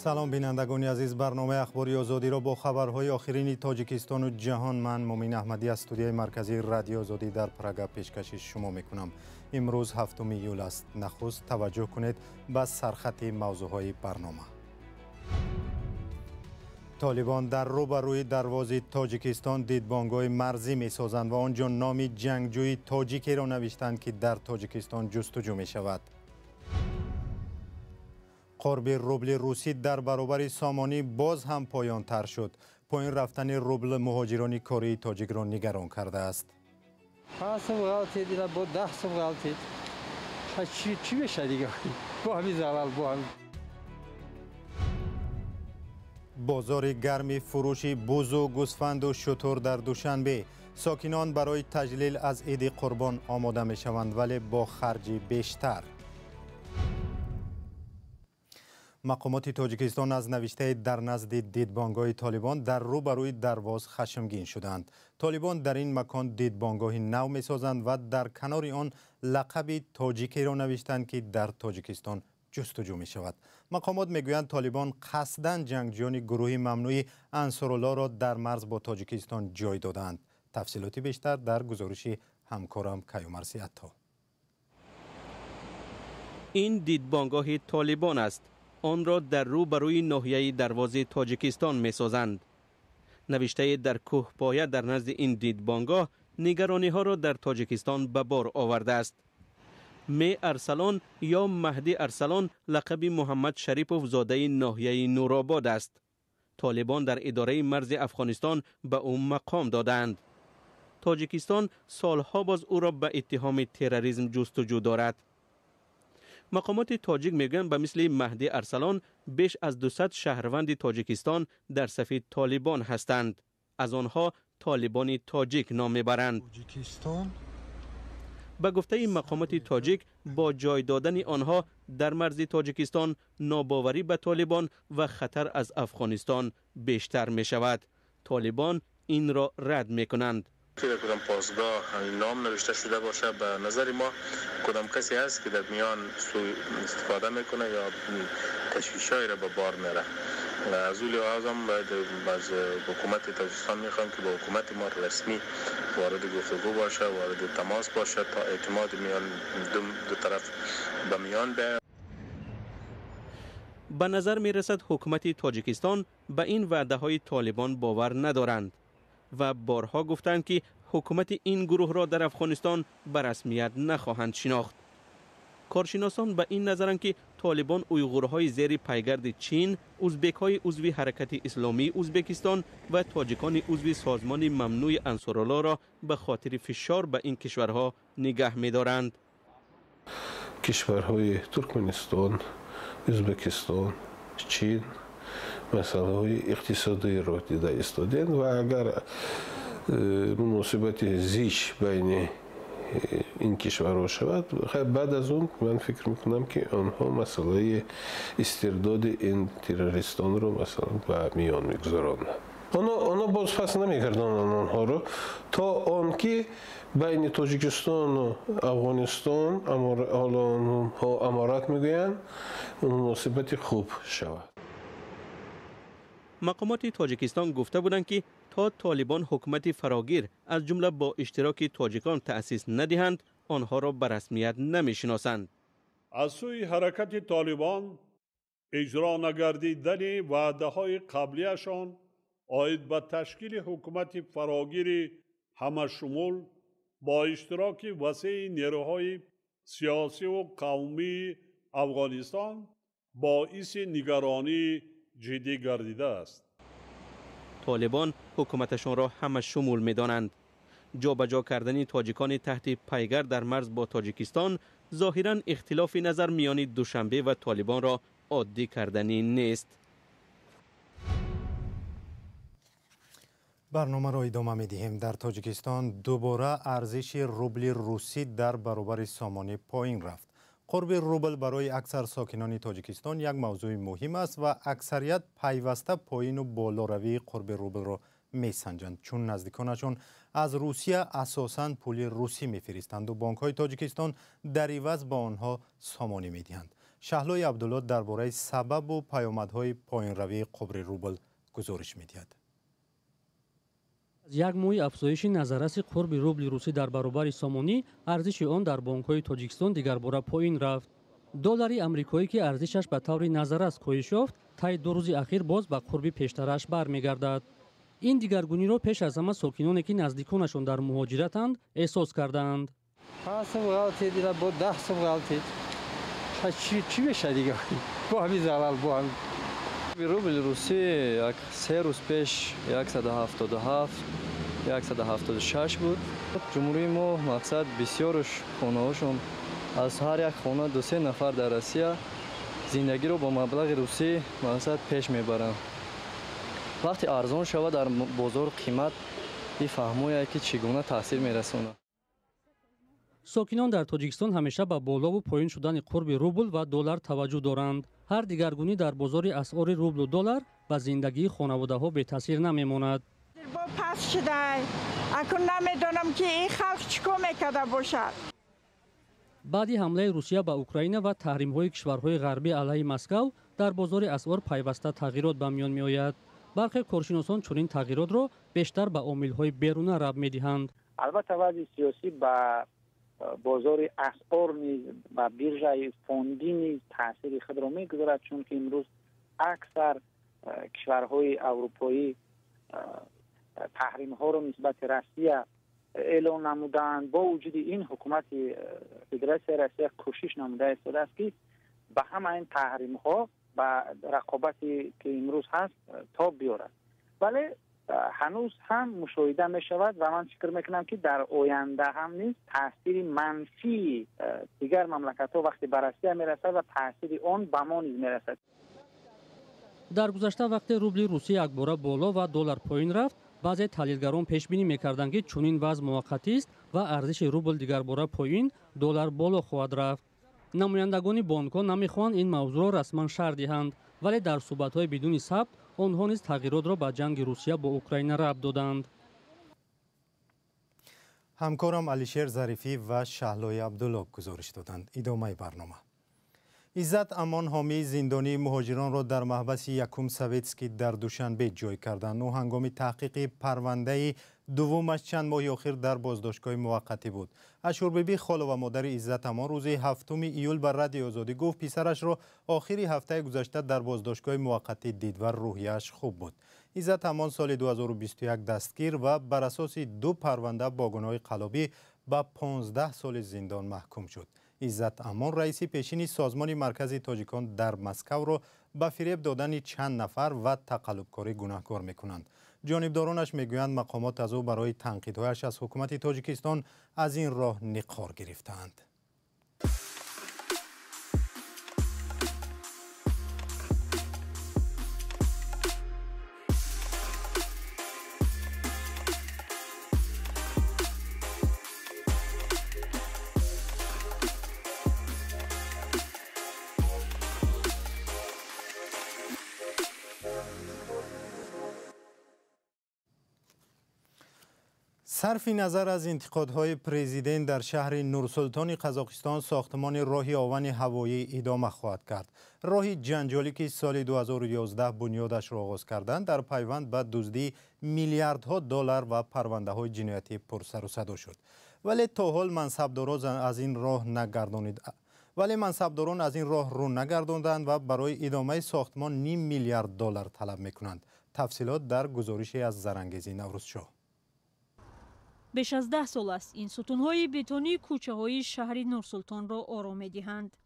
سلام بینندگان عزیز، برنامه اخباری آزادی را با خبرهای آخرین تاجیکستان و جهان من مومین احمدی از استودیوی مرکزی رادیو آزادی در پراگ پیشکش شما میکنم. امروز 7 ایول است. نخست توجه کنید به سرخط موضوعهای برنامه. طالبان در روبروی دروازه تاجیکستان دیدبانگاه مرزی می سازند و آنجا نام جنگجوی تاجیکی را نوشتند که در تاجیکستان جستجو می شود. قرب روبل روسی در برابر سامانی باز هم پایان تر شد. پایین رفتن روبل مهاجران کره تاجیک را نگران کرده است. چی بشه دیگه؟ با همین زلال با همین. بازار گرم فروش بز و گوسفند و شتر در دوشنبه. ساکنان برای تجلیل از عید قربان آماده می شوند ولی با خرج بیشتر. مقامات تاجیکستان از نوشته در نزد دیدبانگاه طالبان در روبروی درواز خشمگین شدند. طالبان در این مکان دیدبانگاه نو می سازند و در کنار آن لقب تاجیکی را نوشتند که در تاجیکستان جستجو می شود. مقامات می گویند طالبان قصداً جنگجویان گروه ممنوع انصارالله را در مرز با تاجیکستان جای دادند. تفصیلات بیشتر در گزارش همکارم کیومرثی عطا. این دیدبانگاه طالبان است. آن را در روبروی ناحیه دروازه تاجیکستان می سازند. نوشته در کوه پایه در نزد این دیدبانگاه نگرانی ها را در تاجیکستان به بار آورده است. می ارسلان یا مهدی ارسلان لقب محمد شریپوف زاده ناحیه نورآباد است. طالبان در اداره مرز افغانستان به او مقام دادند. تاجیکستان سالها باز او را به اتهام تروریسم جستجو دارد. مقامات تاجیک میگن به مثل مهدی ارسلان بیش از 200 شهروند تاجیکستان در صف طالبان هستند. از آنها طالبان تاجیک نام میبرند. به گفته مقامات تاجیک با جای دادن آنها در مرز تاجیکستان ناباوری به طالبان و خطر از افغانستان بیشتر می شود. طالبان این را رد می کنند. کدام پاسگاه نام نوشته شده باشه به نظر ما کدام کسی هست که در میان سوء استفاده میکنه یا تشویش‌هایی را به بار میره. از اون لحاظ هم باید از حکومت تاجیکستان میخوام که با حکومت ما رسمی وارد گفتگو باشه، وارد تماس باشه تا اعتماد میان دو طرف به میان بیاید. به نظر می رسد حکومت تاجیکستان به این وعده های طالبان باور ندارند و بارها گفتند که حکومت این گروه را در افغانستان به رسمیت نخواهند شناخت. کارشناسان به این نظرند که طالبان اویغورهای زیر پیگرد چین، ازبک‌های عضو حرکت اسلامی ازبکستان و تاجیکان عضو سازمان ممنوع انصارالله را به خاطر فشار به این کشورها نگه می‌دارند. کشورهای ترکمنستان، ازبکستان، چین مسائل اقتصادی را دیده ایستادند و اگر مناسبت زیش بین این کشورها شود بعد از اون من فکر میکنم که آنها مسئله استرداد این تروریستان رو مثلا به میان میگذارند. آنها بازپس نمیکردن آنها رو تا آنکه بین تاجیکستان و افغانستان حالا آنها امارات میگویند مناسبت خوب شود. مقامات تاجیکستان گفته بودند که تا طالبان حکومت فراگیر از جمله با اشتراک تاجیکان تأسیس ندهند آنها را به رسمیت نمیشناسند. از سوی حرکت طالبان اجرا نگردیدن وعده‌های قبلیشان عاید به تشکیل حکومت فراگیر همه‌شمول با اشتراک وسیع نیروهای سیاسی و قومی افغانستان باعث نگرانی جدی گردیده است. طالبان حکومتشان را همه‌شمول می‌دانند. جابجا کردن تاجیکان تحت پیگر در مرز با تاجیکستان ظاهراً اختلاف نظر میان دوشنبه و طالبان را عادی کردنی نیست. برنامه را ادامه می‌دهیم. در تاجیکستان دوباره ارزش روبل روسی در برابر سامانی پایین رفت. قرب روبل برای اکثر ساکنان تاجیکستان یک موضوع مهم است و اکثریت پیوسته پایین و بالاروی قرب روبل را میسنجند چون نزدیکانشون از روسیه اساساً پول روسی میفرستند و بانک‌های تاجیکستان در عوض با آنها سامانی میدهند. شهلوی عبدالله درباره سبب و پیامدهای پایین‌روی قبر روبل گزارش می‌دهد. یک موی افزایش نظررس قرب روبل روسی در برابر سامانی، ارزش آن در بانک‌های تاجیکستان دیگرباره پایین رفت. دلاری آمریکایی که ارزشش به طور نظررس کاهش یافت، طی 2 روز اخیر باز به قرب پیشترش برمیگردد. این دیگرگونی را پیش از همه ساکنانی که نزدیکانشان در مهاجرتند احساس کردند. 5 صبح غلطی دیدم با 10 صبح غلطی. چی بشه دیگه؟ با همین زلال با هم. روبل روسی 3 روز پیش 177 176 بود. جمهوری ما مقصد بسیارش خانه‌هاشون از هر یک خانه 2-3 نفر در روسیه زندگی رو با مبلغ روسی مقصد پیش میبرند. وقتی ارزان شود در بازار قیمت میفهموید که چگونه تاثیر میرسونه. ساکنان در تاجیکستان همیشه به بالا و پایین شدن قرب روبل و دلار توجه دارند. هر دیگرگونی در بازار اسعار روبل و دلار به زندگی خانواده‌ها بی تاثیر نمیماند. با پس شده اکنون نمیدونم که این خلق چیکار میکرده باشد. بعد حمله روسیه به اوکراین و تحریم‌های کشورهای غربی علیه مسکو در بازار اسعار پیوسته تغییرات به میان میآید. برخی کارشناسان چنین تغییرات را بیشتر به عامل‌های بیرونی ربط می‌دهند. البته وضع سیاسی به بازار اسعار نیز و بیرژه فوندی نیز تاثیر خود را می‌گذارد، چون که امروز اکثر کشورهای اروپایی تحریم‌ها را نسبت روسیه اعلام نمودند. با وجود این حکومت فدراسیون روسیه کوشش نموده است که به همین تحریم‌ها و رقابتی که امروز هست تاب بیارد، ولی هنوز هم مشاهده می شود و من فکر میکنم که در آینده هم نیز تاثیر منفی دیگر مملکت‌ها وقتی به روسیه میرسد و تاثیر آن به ما نیز میرسد. در گذشته وقتی روبل روسی یکباره بالا و دلار پایین رفت، بعضی تحلیلگران پیش بینی می‌کردند که چنین وضع موقتی است و ارزش روبل دیگرباره پایین، دلار بالا خواهد رفت. نمایندگان بانک‌ها نمی‌خواهند این موضوع را رسما شرح دهند، ولی در صحبت‌های بدون ثبت آنها نیز تغییرات را به جنگ روسیه با اوکراین ربط دادند. همکارم علیشیر ظریفی و شهلوی عبدالله گزارش دادند. ادامه برنامه. عزت امان حامی زندانی مهاجران را در محبس یکم سویتسکی در دوشنبه جای کردند. او هنگام تحقیق پرونده دومش چند ماه اخیر در بازداشتگاه موقتی بود. اشوربیبی خاله و مادر عزت امان روز 7 ایول بر رادیو آزادی گفت پسرش را آخری هفته گذشته در بازداشتگاه موقتی دید و روحیش خوب بود. عزت امان سال 2021 دستگیر و بر اساس 2 پرونده با گناه قلابی به 15 سال زندان محکوم شد. عزت امان رئیس پیشین سازمان مرکزی تاجیکان در مسکو را به فریب دادن چند نفر و تقلبکاری گناهکار میکنند. جانبدارانش میگویند مقامات از او برای تنقیدهایش از حکومت تاجیکستان از این راه نقار گرفتند. صرف نظر از انتقادهای پرزیدنت در شهر نورسلطان قزاقستان، ساختمان راه آون هوایی ادامه خواهد کرد. راه جنجالی که سال 2011 بنیادش را آغاز کردند در پیوند به دزدی میلیاردها دلار و پرونده های جنایتی پرسر و صدا شد. ولی تا حال منصبداران از این راه رو نگرداندند و برای ادامه ساختمان 0.5 میلیارد دلار طلب میکنند. تفصیلات در گزارشی از زرنگیزی نوروزشاه. بیش از 10 سال است این ستون‌های بتونی کوچه‌های شهر نورسلطان را آرام می‌دهند.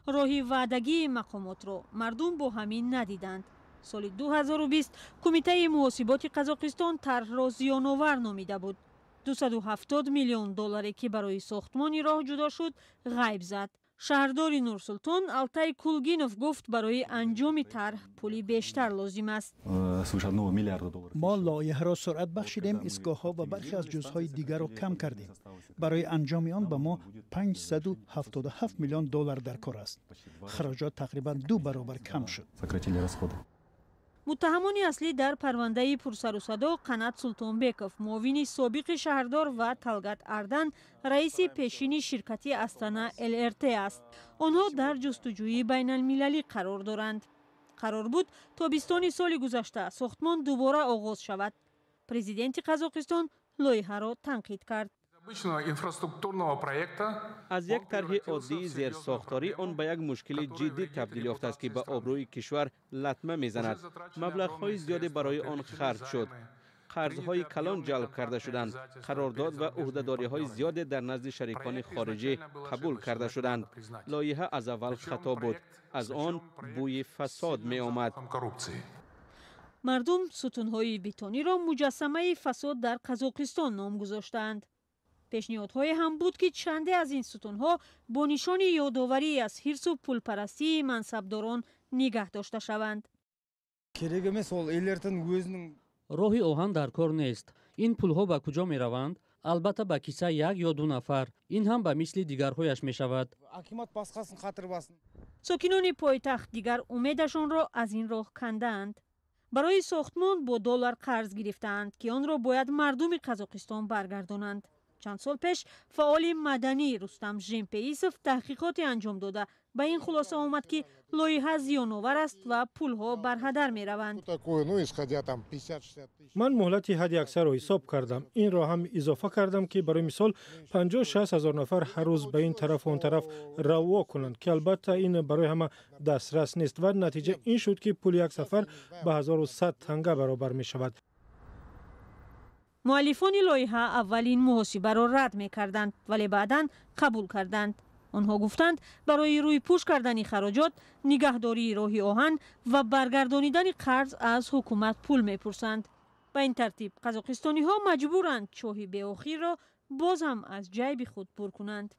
راهی وعدگی مقامات را مردم با همین ندیدند. سال 2020 کمیته محاسبات قزاقستان طرح را زیان‌آور نامیده بود. 270 میلیون دلاری که برای ساختمان راه جدا شد غیب زد. شهردار نورسلطان التای کولگینوف گفت برای انجام طرح پولی بیشتر لازم است. ما لایحه را سرعت بخشیدیم، ایستگاه‌ها و برخی از جزءهای دیگر را کم کردیم. برای انجام آن به ما 577 میلیون دلار در کار است. خراجات تقریبا 2 برابر کم شد. муттаҳамони аслӣ дар парвандаи пурсару садо Қанат Султонбеков, муовини собиқи шаҳрдор ва Талгат Ардан, раиси пешини ширкати Астана ЛРТ аст. онҳо дар ҷустуҷӯи байналмилалӣ қарор доранд. қарор буд тобистони соли гузашта сохтмон дубора оғоз шавад. Президенти Қазоқистон лоиҳаро танқид кард. аз як тарҳи оддии зерсохторӣ он ба як мушкили ҷиддӣ табдил ёфтааст ки ба обрӯи кишвар латма мезанад. маблағҳои зиёде барои он харҷ шуд. қарзҳои калон ҷалб карда шуданд. қарордод ва ӯҳдадориҳои зиёде дар назди шарикони хориҷӣ қабул карда шуданд. лоиҳа аз аввал хато буд. аз он бӯи фасод меомад. мардум сутунҳои бетониро муҷассамаи фасод дар Қазоқистон ном гузоштаанд. пешниҳодҳое ҳам буд ки чанде аз ин сутунҳо бо нишони ёдоварӣ аз ҳирсу пулпарастии мансабдорон нигаҳ дошта шаванд. роҳи оҳан дар кор нест. ин пулҳо ба куҷо мераванд? албатта ба киса як ё ду нафар. ин ҳам ба мисли дигарҳояш мешавад. сокинони пойтахт дигар умедашонро аз ин роҳ кандаанд. барои сохтмон бо доллар қарз гирифтаанд ки онро бояд мардуми Қазоқистон баргардонанд. чанд сол пеш фаъоли маданӣ Рустам Жемпеисов таҳқиқоте анҷом дода ба ин хулоса омад ки лоиҳа зиёновар аст ва пулҳо барҳадар мераванд. ман муҳлати ҳадди аксарро ҳисоб кардам. инро ҳам изофа кардам ки барои мисол 50-60 ҳазор нафар ҳар рӯз ба ин тарафу он тараф равво кунанд, ки албатта ин барои ҳама дастрас нест ва натиҷа ин шуд ки пули як сафар ба 1100 танга баробар мешавад. муаллифони лоиҳа аввал ин муҳосибаро рад мекарданд, вале баъдан қабул карданд. онҳо гуфтанд барои рӯйпӯш кардани хароҷот, нигаҳдории роҳи оҳан ва баргардонидани қарз аз ҳукумат пул мепурсанд. ба ин тартиб қазоқистониҳо маҷбуранд чоҳи беохирро боз ҳам аз ҷайби худ пур кунанд.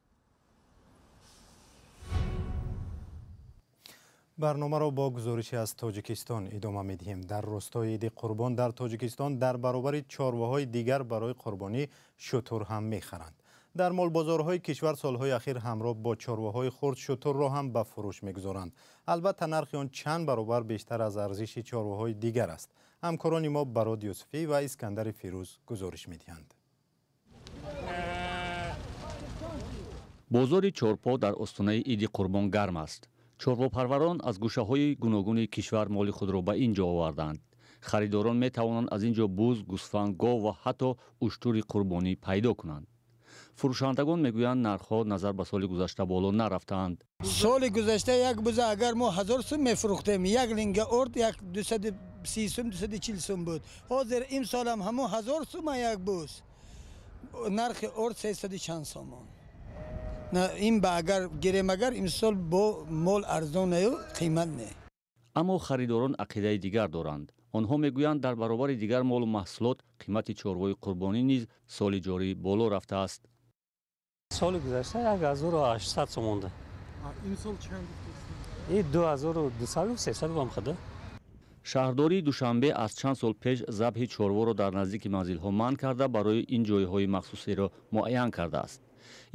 барномаро бо гузориши аз Тоҷикистон идома медиҳем. дар ростои иди қурбон дар Тоҷикистон дар баробари чорваҳои дигар барои қурбонӣ шутур ҳам мехаранд. дар молбозорҳои кишвар солҳои ахир ҳамроҳ бо чорваҳои хурд шутурро ҳам ба фурӯш мегузоранд. албатта нархи он чанд баробар бештар аз арзиши чорваҳои дигар аст. ҳамкорони мо Барод Юсуфӣ ва Искандари Фирӯз гузориш медиҳанд. бозори чорпо дар остонаи иди қурбон гарм аст. чорвопарварон аз гӯшаҳои гуногуни кишвар моли худро ба ин ҷо оварданд. харидорон метавонанд аз ин ҷо буз, гӯсфанд, гов ва ҳатто уштури қурбонӣ пайдо кунанд. фурӯшандагон мегӯянд нархҳо назар ба соли гузашта боло нарафтаанд. соли гузашта як буза агар мо 1000 сум мефурӯхтем, як линга орд як 230 сум 240 сум буд. ҳозир имсолам ҳамон 1000 сума як буз. нархи орд 300 чанд сомон. ин ба агар гирем агар имсол бо мол арзон аю қимат не. аммо харидорон ақидаи дигар доранд. онҳо мегӯянд дар баробари дигар молу маҳсулот қимати чорвои қурбонӣ низ соли ҷорӣ боло рафтааст. соли гузашта 1800 сом монда. имсол чанд? 2200-300 вам хада. шаҳрдории Душанбе аз чанд сол пеш забҳи чорворо дар наздики манзилҳо манъ карда барои ин ҷойҳои махсусеро муайян кардааст.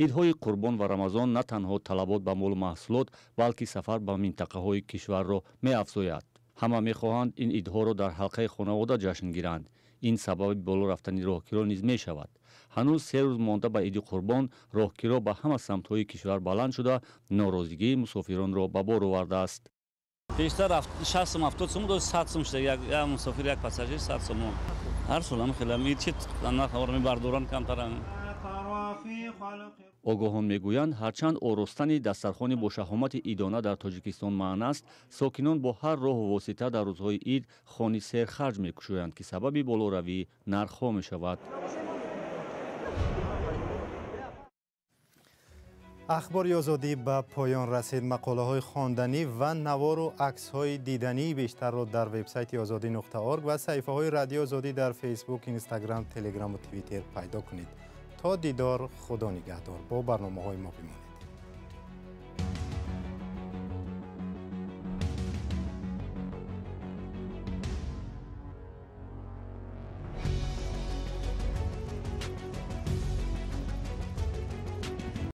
идҳои қурбон ва рамазон на танҳо талабот ба молу маҳсулот, балки сафар ба минтақаҳои кишварро меафзояд. ҳама мехоҳанд ин идҳоро дар ҳалқаи хонавода ҷашн гиранд. ин сабаби боло рафтани роҳгиро низ мешавад. ҳанӯз 3 рӯз монда ба иди қурбон, роҳгиро ба ҳама самтҳои кишвар баланд шуда, норозигии мусофиронро ба бор овардааст. пештар 60 сум 70 сум до 100 сум шуда, як мусофир як пассажир 100 сум. ҳар сол ҳам хеле мечит нархро мебардоранд камтаран. огоҳон мегӯянд ҳарчанд оростани дастархони бо шаҳомати идона дар Тоҷикистон маън аст, сокинон бо ҳар роҳу восита дар рӯзҳои ид хони серхарҷ мекушоянд, ки сабаби болоравии нархҳо мешавад. ахбори озодӣ ба поён расид. мақолаҳои хонданӣ ва навору аксҳои дидании бештарро дар вебсайти озодӣ.орг ва саҳифаҳои радиои озодӣ дар фейсбук, инстаграм, телеграму твиттер пайдо кунед. تا دیدار، خدا نگهدار. با برنامه‌های ما بمانید.